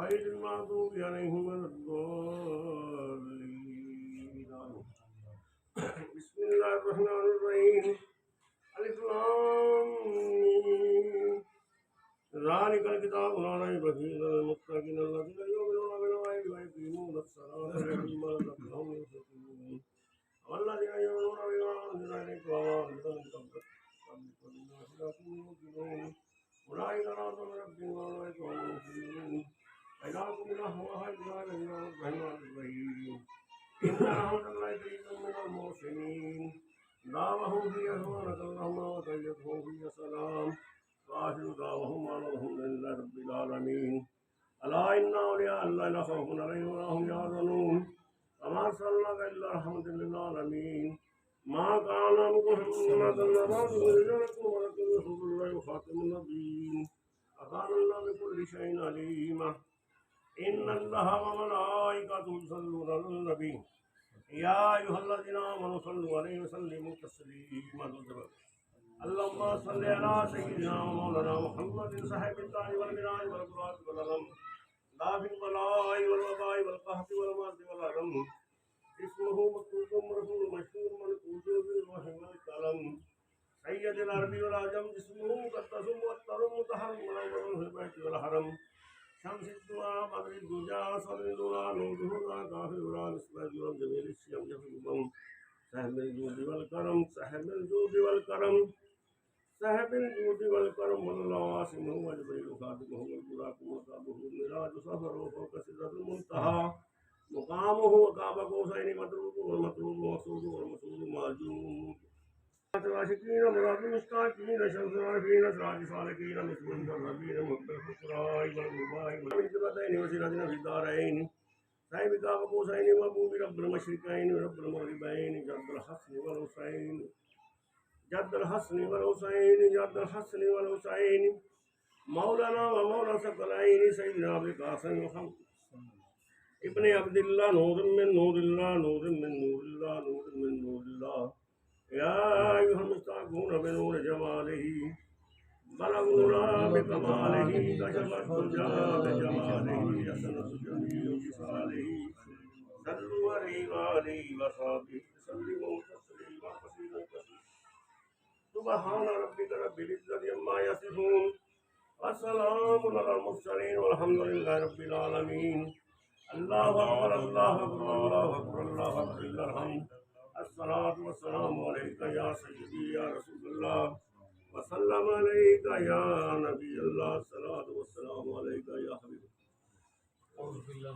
غير المغضوب عليهم ولا الضالين. بسم الله الرحمن الرحيم. ألف لام ميم. ذلك الكتاب لا ريب فيه هدى للمتقين الذين يؤمنون بالغيب ويقيمون الصلاة ومما رزقناهم ينفقون والذين يؤمنون بما أنزل إليك وما أنزل من قبلك والناس يؤمنون أولئك على هدى من ربهم وأولئك هم المفلحون. وإلهكم إله واحد لا إله إلا هو الرحمن الرحيم. إن رحمة الله قريب من المحسنين. دعواهم فيها سبحانك اللهم وتحيتهم فيها سلام وآخر دعواهم أن الحمد لله رب العالمين. ألا إن أولياء الله لا خوف عليهم ولا هم يحزنون. وما أرسلناك إلا رحمة للعالمين. ما كان محمد أبا رجلكم ولكن رسول الله وخاتم النبيين. وكان الله بكل شيء عليما. إن الله وملائكته يصلون على النبي يا أيها الذين آمنوا صلوا عليه وسلموا تسليما. اللهم صل على سيدنا ومولانا محمد صاحب التاج والمناج والبراق والعلم دافع البلاء والوباء والقحط والمرض والألم. اسمه مكتوب رسول مشهور منقوش بالروح والقلم. سيد العرب والعجم اسمه مقدس مؤطر مطهر منور في البيت والحرم. شمس الدعاء بدر الدجى صدر الدعاء نوره لا كافر ولا نسبة جميل الشيم يفيضهم. صاحب الجود والكرم صاحب الجود والكرم صاحب الجود والكرم والله عاصمه وجبريل خادمه والبراق مصابه المراج سفره فوق سدرة المنتهى. مقامه وقاب قوسين مطلوب والمطلوب مقصود والمقصود موجود. العاشقين مراد المستاقين شمس العارفين سراج الصالحين مسلم الربين مقبل الفقراء والغرباء من جبتين وسيلتنا في الدارين. صاحب قاب قوسين محبوب رب المشرقين ورب المغربين جد الحسن والحسين جد الحسن والحسين جد الحسن والحسين. مولانا ومولى ثقلين سيدنا أبي القاسم محمد ابن عبد الله نور من نور الله نور من نور الله نور من نور الله. يا أيها المستعقون بنور جماله بلغونا بكماله كشفت الدجى بجماله حسنت جميع خصاله. صلوا عليه وآله وصحبه وسلموا تسليما كثيرا كثيرا. سبحان ربك رب العزة عما يصفون والسلام على المرسلين والحمد لله رب العالمين. الله أكبر الله أكبر الله أكبر الله أكبر لله الحمد. الصلاة والسلام عليك يا سيدي يا رسول الله وسلم عليك يا نبي الله. الصلاة والسلام عليك يا حبيب الله.